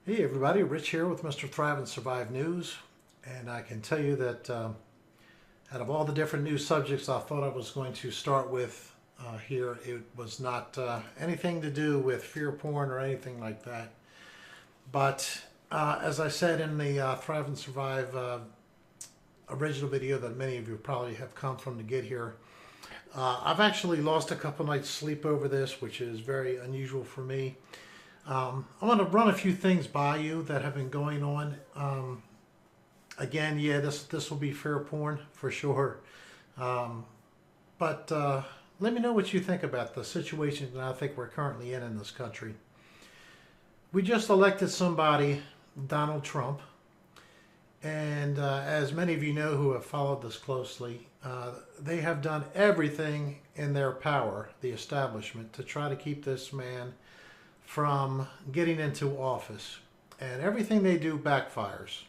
Hey everybody, Rich here with Mr. Thrive and Survive News, and I can tell you that out of all the different news subjects I thought I was going to start with here, it was not anything to do with fear porn or anything like that. But as I said in the Thrive and Survive original video that many of you probably have come from to get here, I've actually lost a couple nights sleep over this, which is very unusual for me. I want to run a few things by you that have been going on. Again, yeah, this will be fair porn for sure. But let me know what you think about the situation that I think we're currently in this country. We just elected somebody, Donald Trump, and as many of you know who have followed this closely, they have done everything in their power, the establishment, to try to keep this man from getting into office, and everything they do backfires.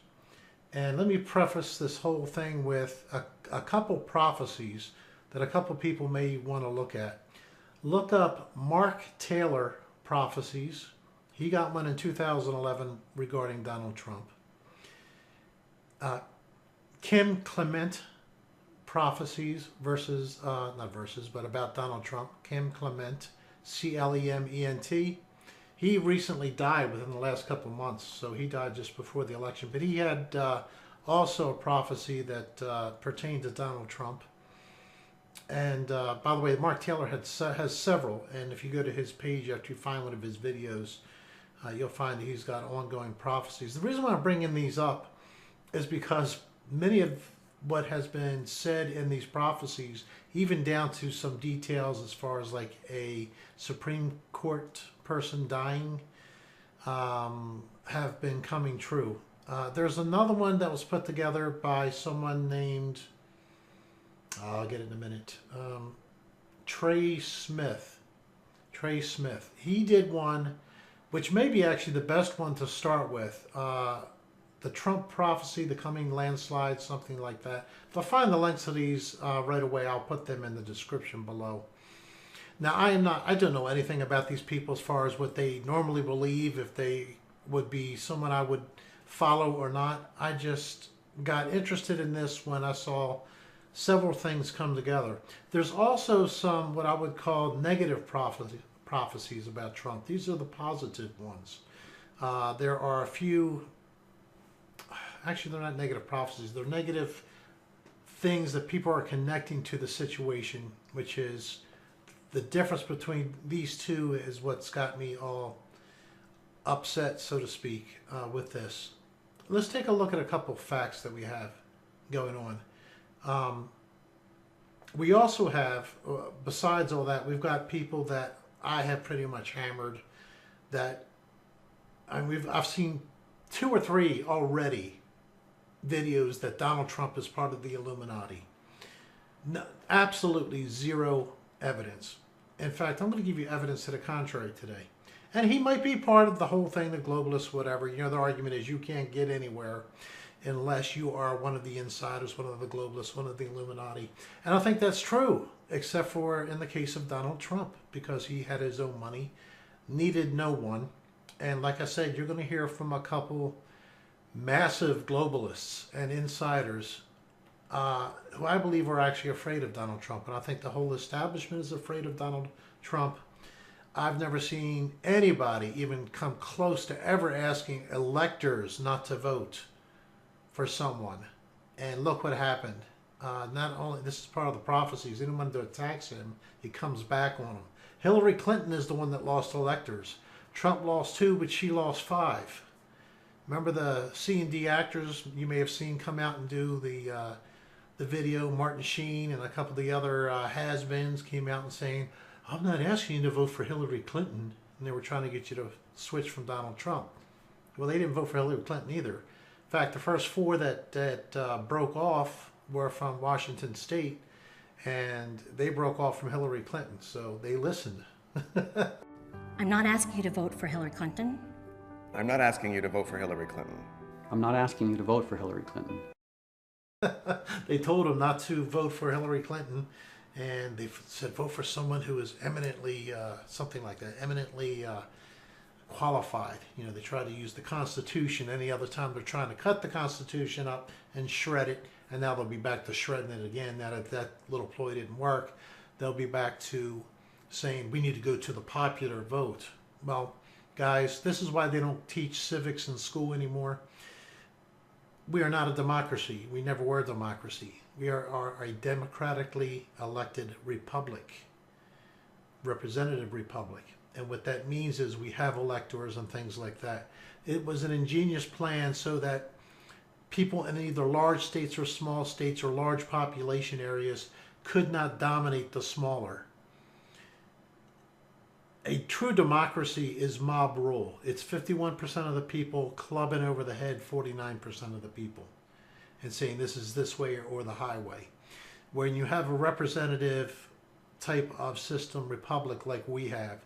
And let me preface this whole thing with a couple prophecies that a couple people may want to look at. Look up Mark Taylor prophecies. He got one in 2011 regarding Donald Trump. Kim Clement prophecies versus, not versus, but about Donald Trump. Kim Clement, C-L-E-M-E-N-T. He recently died within the last couple of months, so he died just before the election. But he had also a prophecy that pertained to Donald Trump. And by the way, Mark Taylor has several. And if you go to his page after you find one of his videos, you'll find that he's got ongoing prophecies. The reason why I'm bringing these up is because many of what has been said in these prophecies, even down to some details as far as like a Supreme Court person dying, have been coming true. There's another one that was put together by someone named, I'll get it in a minute, Trey Smith. Trey Smith. He did one, which may be actually the best one to start with. The Trump prophecy, the coming landslide, something like that. If I find the links to these right away, I'll put them in the description below. Now, I don't know anything about these people as far as what they normally believe, if they would be someone I would follow or not. I just got interested in this when I saw several things come together. There's also some what I would call negative prophecies about Trump. These are the positive ones. There are a few, actually they're not negative prophecies, they're negative things that people are connecting to the situation, which is the difference between these two is what's got me all upset, so to speak, with this. Let's take a look at a couple facts that we have going on. We also have, besides all that, we've got people that I have pretty much hammered that, I've seen 2 or 3 already videos that Donald Trump is part of the Illuminati. No, absolutely zero evidence. In fact, I'm going to give you evidence to the contrary today. And he might be part of the whole thing, the globalists, whatever. You know, the argument is you can't get anywhere unless you are one of the insiders, one of the globalists, one of the Illuminati. And I think that's true, except for in the case of Donald Trump, because he had his own money, needed no one. And like I said, you're going to hear from a couple massive globalists and insiders who I believe are actually afraid of Donald Trump. And I think the whole establishment is afraid of Donald Trump. I've never seen anybody even come close to ever asking electors not to vote for someone. And look what happened. Not only, this is part of the prophecies, anyone that attacks him, he comes back on them. Hillary Clinton is the one that lost electors. Trump lost 2, but she lost 5. Remember the C&D actors you may have seen come out and do the video? Martin Sheen and a couple of the other has-beens came out and saying, I'm not asking you to vote for Hillary Clinton. And they were trying to get you to switch from Donald Trump. Well, they didn't vote for Hillary Clinton either. In fact, the first 4 that broke off were from Washington State, and they broke off from Hillary Clinton, so they listened. I'm not asking you to vote for Hillary Clinton. I'm not asking you to vote for Hillary Clinton. I'm not asking you to vote for Hillary Clinton. They told him not to vote for Hillary Clinton, and they said vote for someone who is eminently, something like that, eminently qualified. You know, they try to use the Constitution. Any other time they're trying to cut the Constitution up and shred it, and now they'll be back to shredding it again. Now that that little ploy didn't work, they'll be back to saying we need to go to the popular vote. Well, guys, this is why they don't teach civics in school anymore. We are not a democracy. We never were a democracy. We are a democratically elected republic, representative republic. And what that means is we have electors and things like that. It was an ingenious plan so that people in either large states or small states or large population areas could not dominate the smaller. A true democracy is mob rule. It's 51% of the people clubbing over the head 49% of the people and saying this is this way or the highway. When you have a representative type of system, republic like we have,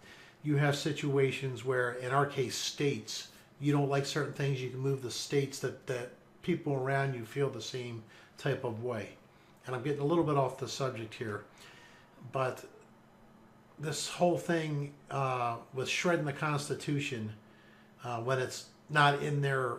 you have situations where, in our case, states, you don't like certain things, you can move the states that people around you feel the same type of way. And I'm getting a little bit off the subject here, but this whole thing with shredding the Constitution when it's not in their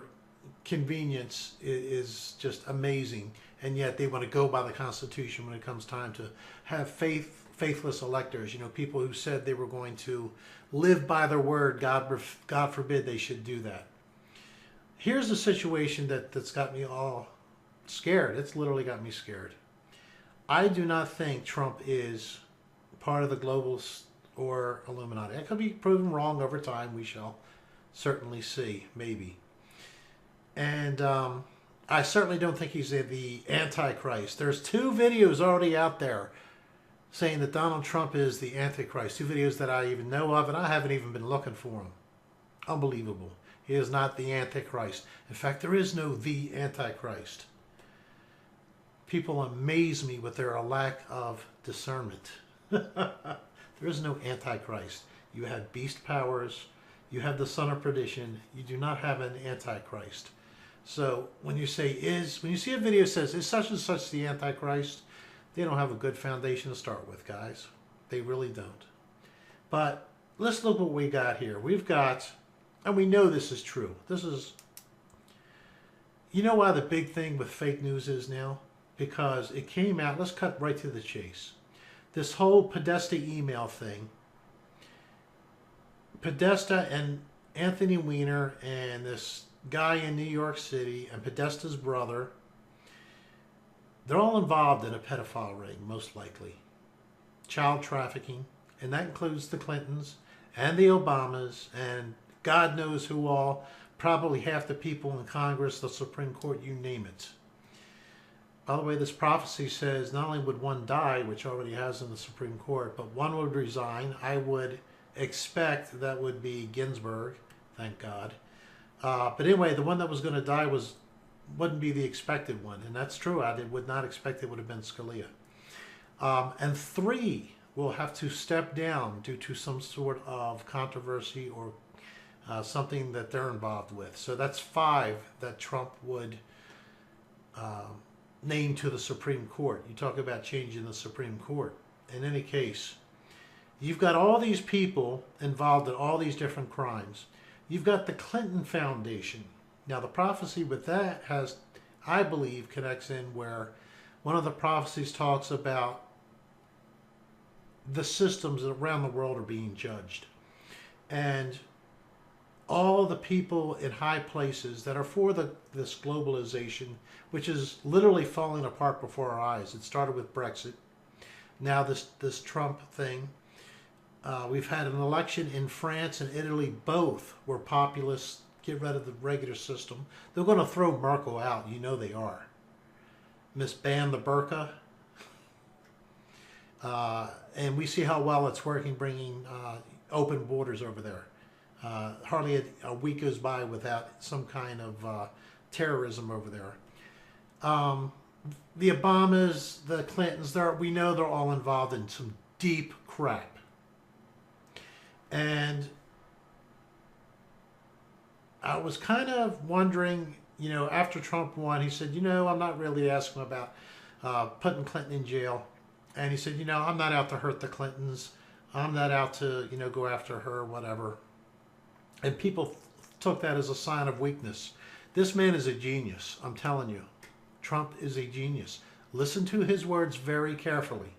convenience is just amazing. And yet they want to go by the Constitution when it comes time to have faithless electors, you know, people who said they were going to live by their word. God forbid they should do that. Here's a situation that's got me all scared. It's literally got me scared. I do not think Trump is part of the globalists or Illuminati. I could be proven wrong over time. We shall certainly see, maybe. And I certainly don't think he's the Antichrist. There's 2 videos already out there saying that Donald Trump is the Antichrist. 2 videos that I even know of, and I haven't even been looking for them. Unbelievable. He is not the Antichrist. In fact, there is no the Antichrist. People amaze me with their lack of discernment. There is no Antichrist. You have beast powers. You have the son of perdition. You do not have an Antichrist. So when you say when you see a video that says, is such and such the Antichrist? They don't have a good foundation to start with, guys. They really don't. But let's look what we got here. We've got, and we know this is true. This is, you know why the big thing with fake news is now? Because it came out, let's cut right to the chase. This whole Podesta email thing, Podesta and Anthony Weiner and this guy in New York City and Podesta's brother, they're all involved in a pedophile ring, most likely. Child trafficking, and that includes the Clintons and the Obamas and God knows who all, probably half the people in Congress, the Supreme Court, you name it. By the way, this prophecy says not only would one die, which already has in the Supreme Court, but one would resign. I would expect that would be Ginsburg, thank God. But anyway, the one that was going to die wouldn't be the expected one, and that's true. I would not expect it would have been Scalia. And 3 will have to step down due to some sort of controversy or something that they're involved with. So that's 5 that Trump would name to the Supreme Court. You talk about changing the Supreme Court. In any case, you've got all these people involved in all these different crimes. You've got the Clinton Foundation. Now, the prophecy with that has, I believe, connects in where one of the prophecies talks about the systems around the world are being judged. And all the people in high places that are for this globalization, which is literally falling apart before our eyes. It started with Brexit. Now this Trump thing. We've had an election in France and Italy. Both were populists. Get rid of the regular system. They're going to throw Merkel out. You know they are. Ban the burqa. And we see how well it's working, bringing open borders over there. Hardly a week goes by without some kind of terrorism over there. The Obamas, the Clintons, we know they're all involved in some deep crap. And I was kind of wondering, you know, after Trump won, he said, you know, I'm not really asking about putting Clinton in jail. And he said, you know, I'm not out to hurt the Clintons. I'm not out to, you know, go after her, whatever. And people took that as a sign of weakness. This man is a genius, I'm telling you. Trump is a genius. Listen to his words very carefully.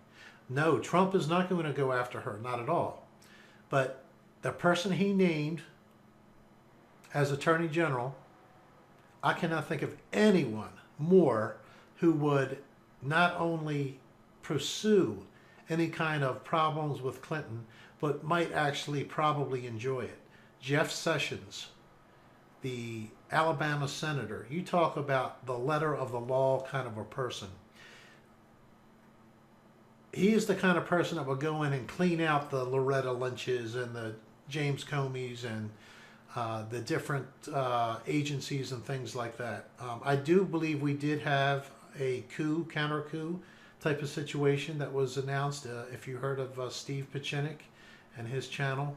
No, Trump is not going to go after her, not at all. But the person he named as Attorney General, I cannot think of anyone more who would not only pursue any kind of problems with Clinton, but might actually probably enjoy it. Jeff Sessions, the Alabama senator, you talk about the letter of the law kind of a person. He is the kind of person that will go in and clean out the Loretta Lynches and the James Comeys and the different agencies and things like that. I do believe we did have a counter coup type of situation that was announced. If you heard of Steve Pieczenik and his channel,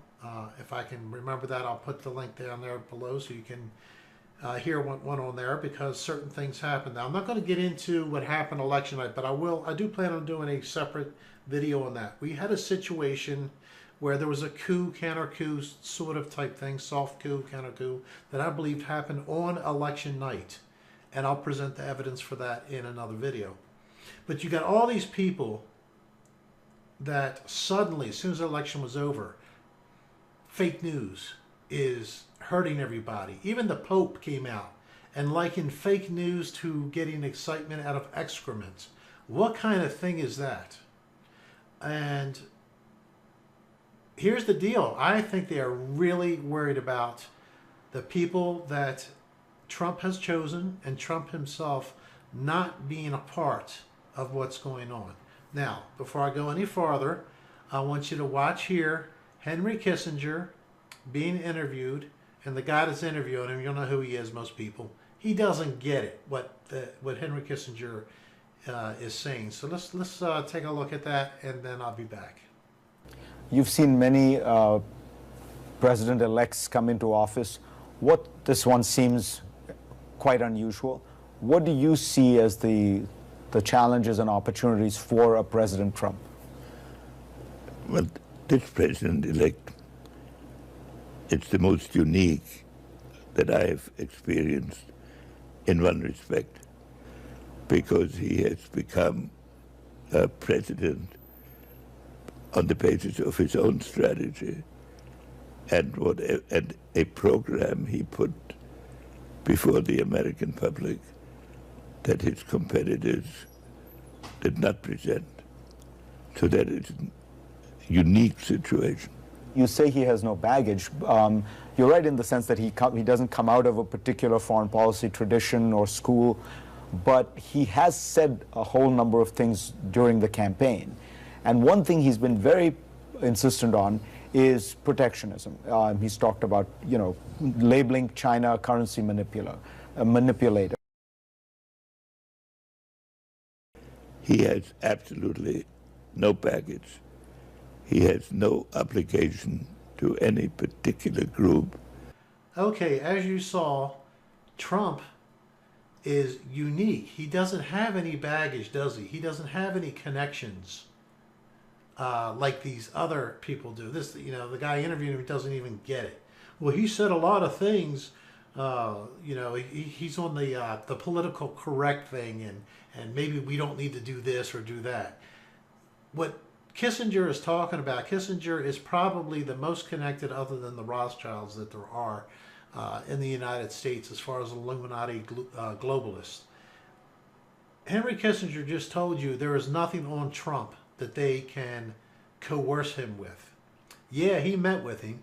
if I can remember that, I'll put the link down there below so you can hear one on there, because certain things happen. Now, I'm not going to get into what happened election night, but I do plan on doing a separate video on that. We had a situation where there was a counter coup sort of type thing, soft coup, counter coup, that I believe happened on election night. And I'll present the evidence for that in another video. But you got all these people that suddenly, as soon as the election was over, fake news is hurting everybody. Even the Pope came out and likened fake news to getting excitement out of excrement. What kind of thing is that? And here's the deal. I think they are really worried about the people that Trump has chosen and Trump himself not being a part of what's going on. Now, before I go any farther, I want you to watch here Henry Kissinger being interviewed, and the guy that's interviewing him, you'll know who he is, most people. He doesn't get it, what Henry Kissinger is saying. So let's take a look at that, and then I'll be back. You've seen many president-elects come into office. This one seems quite unusual. What do you see as the challenges and opportunities for President Trump? Well, this president-elect, it's the most unique that I've experienced in one respect, because he has become a president on the basis of his own strategy and a program he put before the American public that his competitors did not present. So that is a unique situation. You say he has no baggage. You're right in the sense that he doesn't come out of a particular foreign policy tradition or school, but he has said a whole number of things during the campaign. And one thing he's been very insistent on is protectionism. He's talked about, labeling China a currency manipulator. He has absolutely no baggage. He has no obligation to any particular group. Okay, as you saw, Trump is unique. He doesn't have any baggage, does he? He doesn't have any connections like these other people do. The guy interviewing him doesn't even get it. Well, he said a lot of things. He's on the political correct thing, and maybe we don't need to do this or do that. What Kissinger is talking about, Kissinger is probably the most connected, other than the Rothschilds, that there are in the United States as far as Illuminati globalists. Henry Kissinger just told you there is nothing on Trump that they can coerce him with. Yeah, he met with him.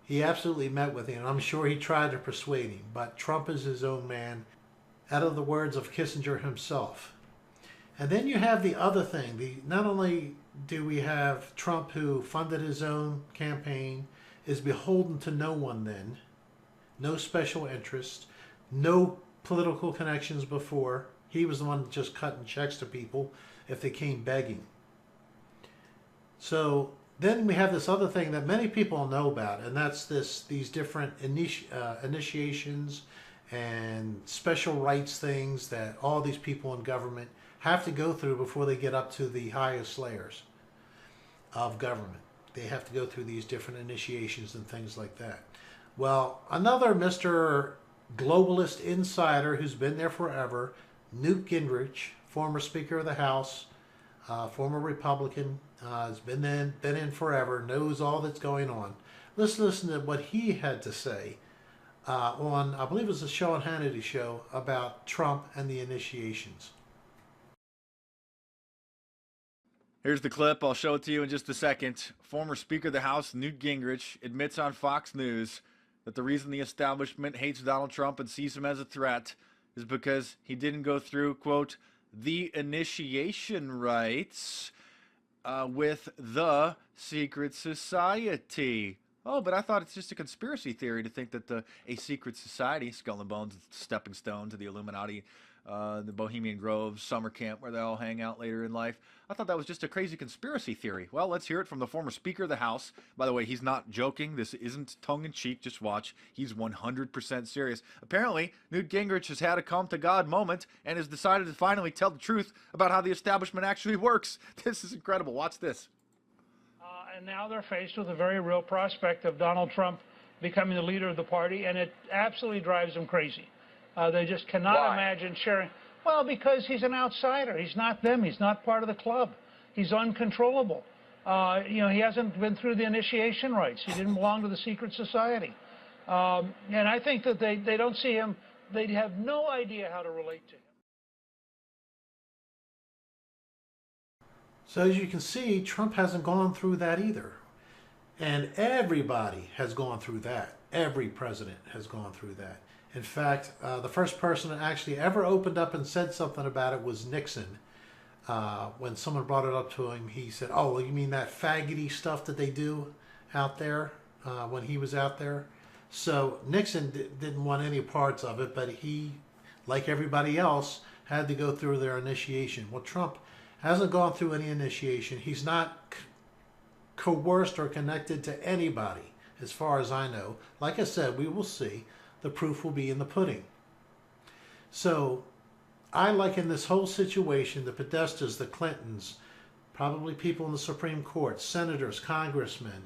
He absolutely met with him, and I'm sure he tried to persuade him, but Trump is his own man, out of the words of Kissinger himself. And then you have the other thing. Not only do we have Trump, who funded his own campaign, is beholden to no one then, no special interest, no political connections before. He was the one just cutting checks to people if they came begging. So then we have this other thing that many people know about, and that's these different initiations and special rights things that all these people in government have to go through before they get up to the highest layers of government. they have to go through these different initiations and things like that. Well, another Mr. Globalist insider who's been there forever, Newt Gingrich, former Speaker of the House, former Republican, has been in forever, knows all that's going on. Let's listen to what he had to say on, I believe it was the Sean Hannity show, about Trump and the initiations. Here's the clip. I'll show it to you in just a second. Former Speaker of the House, Newt Gingrich, admits on Fox News that the reason the establishment hates Donald Trump and sees him as a threat is because he didn't go through, quote, the initiation rites with the secret society. Oh, but I thought it's just a conspiracy theory to think that a secret society, Skull and Bones, stepping stone to the Illuminati, the Bohemian Grove summer camp where they all hang out later in life. I thought that was just a crazy conspiracy theory. Well, let's hear it from the former Speaker of the House. By the way, he's not joking. This isn't tongue-in-cheek. Just watch. He's 100% serious. Apparently, Newt Gingrich has had a come-to-God moment and has decided to finally tell the truth about how the establishment actually works. This is incredible. Watch this. And now they're faced with a very real prospect of Donald Trump becoming the leader of the party, and it absolutely drives them crazy. They just cannot imagine sharing. Well, because he's an outsider. He's not them. He's not part of the club. He's uncontrollable. You know, he hasn't been through the initiation rites. He didn't belong to the secret society. And I think that they don't see him. They have no idea how to relate to him. So as you can see, Trump hasn't gone through that either. And everybody has gone through that. Every president has gone through that. In fact, the first person that actually ever opened up and said something about it was Nixon. When someone brought it up to him, he said, oh, you mean that faggoty stuff that they do out there when he was out there? So Nixon didn't want any parts of it, but he, like everybody else, had to go through their initiation. Well, Trump hasn't gone through any initiation. He's not coerced or connected to anybody, as far as I know. Like I said, we will see. The proof will be in the pudding. So I liken this whole situation, the Podestas, the Clintons, probably people in the Supreme Court, senators, congressmen,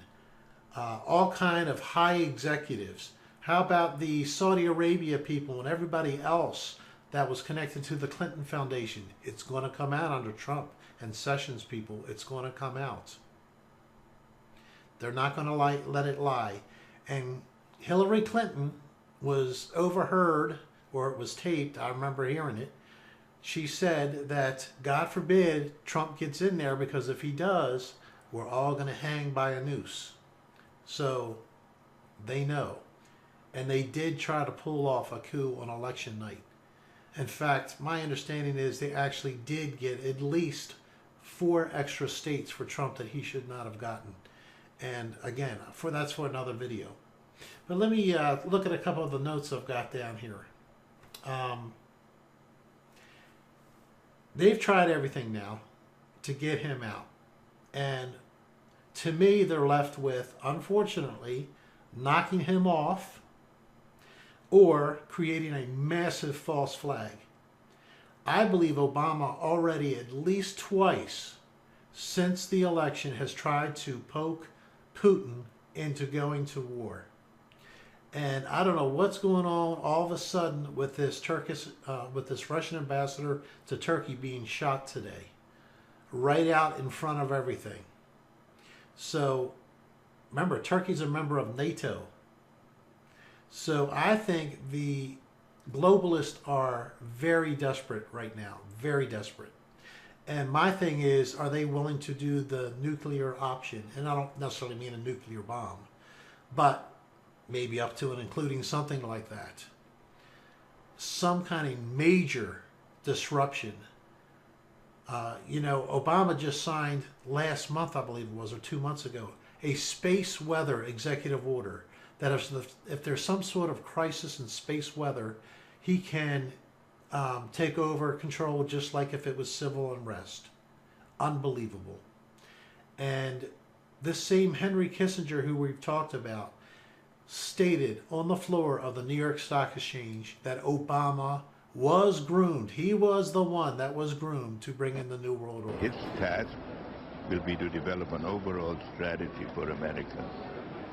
all kind of high executives. How about the Saudi Arabia people and everybody else that was connected to the Clinton Foundation? It's going to come out under Trump and Sessions people. It's going to come out. They're not going to let it lie. And Hillary Clinton was overheard, or it was taped, I remember hearing it. She said that, God forbid, Trump gets in there, because if he does, we're all going to hang by a noose. So they know. And they did try to pull off a coup on election night. In fact, my understanding is they actually did get at least 4 extra states for Trump that he should not have gotten. And again, that's for another video. But let me look at a couple of the notes I've got down here. They've tried everything now to get him out. And to me, they're left with, unfortunately, knocking him off or creating a massive false flag. I believe Obama already at least twice since the election has tried to poke Putin into going to war. And I don't know what's going on all of a sudden with this Russian ambassador to Turkey being shot today, right out in front of everything. So remember, Turkey's a member of NATO. So I think the globalists are very desperate right now, very desperate. And my thing is, are they willing to do the nuclear option? And I don't necessarily mean a nuclear bomb, but maybe up to and including something like that. Some kind of major disruption. You know, Obama just signed last month, I believe it was, or 2 months ago, a space weather executive order that if there's some sort of crisis in space weather, he can take over control just like if it was civil unrest. Unbelievable. And this same Henry Kissinger, who we've talked about, stated on the floor of the New York Stock Exchange that Obama was groomed. He was the one that was groomed to bring in the New World Order. Its task will be to develop an overall strategy for America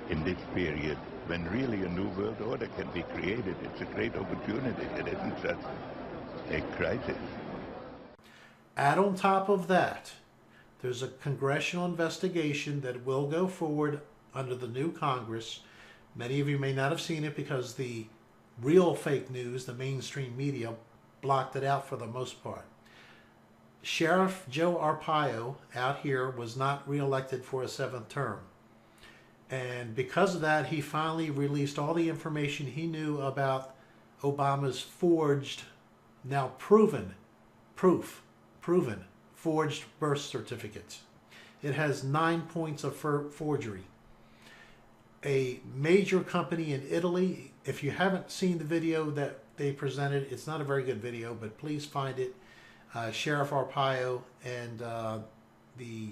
in this period when really a new world order can be created. It's a great opportunity. It isn't just a crisis. Add on top of that, there's a congressional investigation that will go forward under the new Congress. Many of you may not have seen it because the real fake news, the mainstream media, blocked it out for the most part. Sheriff Joe Arpaio out here was not reelected for a 7th term. And because of that, he finally released all the information he knew about Obama's forged, now proven forged birth certificates. It has 9 points of forgery. A major company in Italy, if you haven't seen the video that they presented, it's not a very good video, but please find it. Sheriff Arpaio and the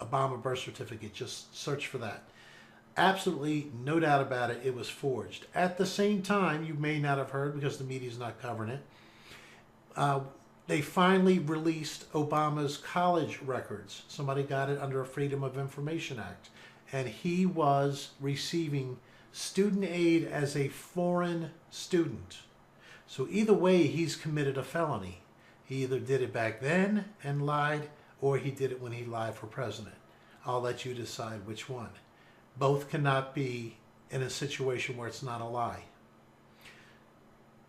Obama birth certificate, just search for that. Absolutely no doubt about it, it was forged. At the same time, you may not have heard because the media's not covering it, they finally released Obama's college records. Somebody got it under a Freedom of Information Act, and he was receiving student aid as a foreign student. So either way, he's committed a felony. He either did it back then and lied, or he did it when he lied for president. I'll let you decide which one. Both cannot be in a situation where it's not a lie.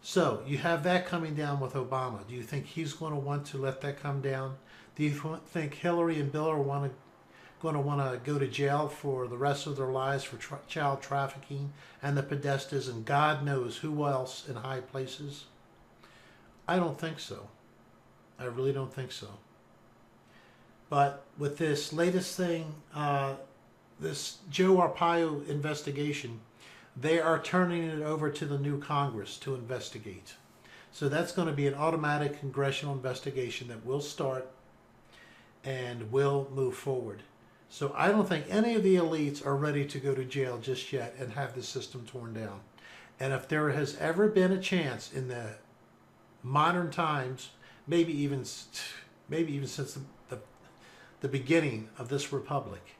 So you have that coming down with Obama. Do you think he's going to want to let that come down? Do you think Hillary and Bill are going to want to go to jail for the rest of their lives for child trafficking and the Podestas and God knows who else in high places? I don't think so. I really don't think so. But with this latest thing, this Joe Arpaio investigation, they are turning it over to the new Congress to investigate. So that's going to be an automatic congressional investigation that will start and will move forward. So I don't think any of the elites are ready to go to jail just yet and have the system torn down. And if there has ever been a chance in the modern times, maybe even since the beginning of this republic,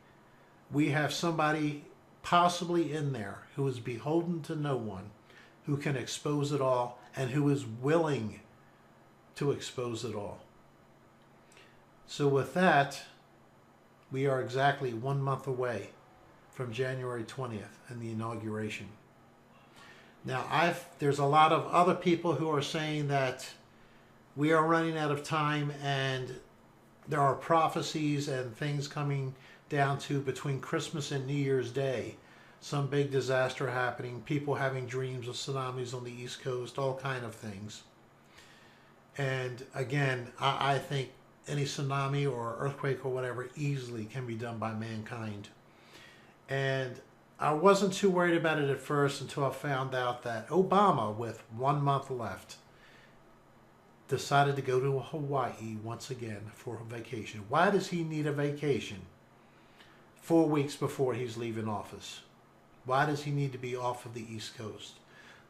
we have somebody possibly in there who is beholden to no one, who can expose it all, and who is willing to expose it all. So with that, we are exactly 1 month away from January 20th and the inauguration. Now, there's a lot of other people who are saying that we are running out of time and there are prophecies and things coming down to between Christmas and New Year's Day. Some big disaster happening, people having dreams of tsunamis on the East Coast, all kind of things. And again, I think any tsunami or earthquake or whatever easily can be done by mankind. And I wasn't too worried about it at first until I found out that Obama, with 1 month left, decided to go to Hawaii once again for a vacation. Why does he need a vacation 4 weeks before he's leaving office? Why does he need to be off of the East Coast?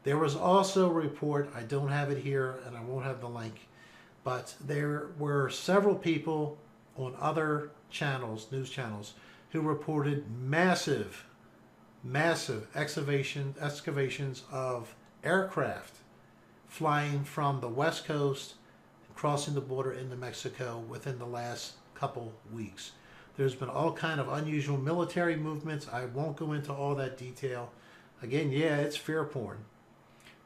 There was also a report, I don't have it here and I won't have the link, but there were several people on other channels, news channels, who reported massive excavations of aircraft flying from the West Coast, crossing the border into Mexico within the last couple weeks. There's been all kind of unusual military movements. I won't go into all that detail. Again, yeah, it's fear porn.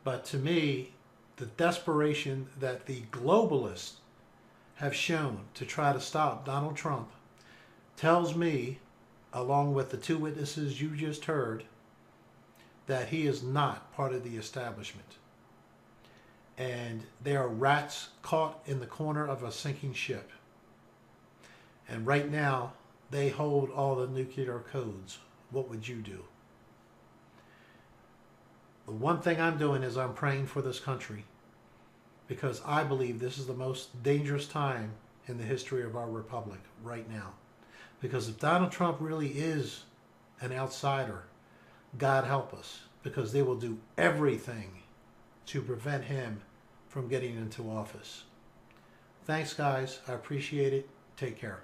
But to me, the desperation that the globalists have shown to try to stop Donald Trump tells me, along with the two witnesses you just heard, that he is not part of the establishment. And they are rats caught in the corner of a sinking ship. And right now, they hold all the nuclear codes. What would you do? The one thing I'm doing is I'm praying for this country, because I believe this is the most dangerous time in the history of our republic right now. Because if Donald Trump really is an outsider, God help us, because they will do everything to prevent him from getting into office. Thanks, guys. I appreciate it. Take care.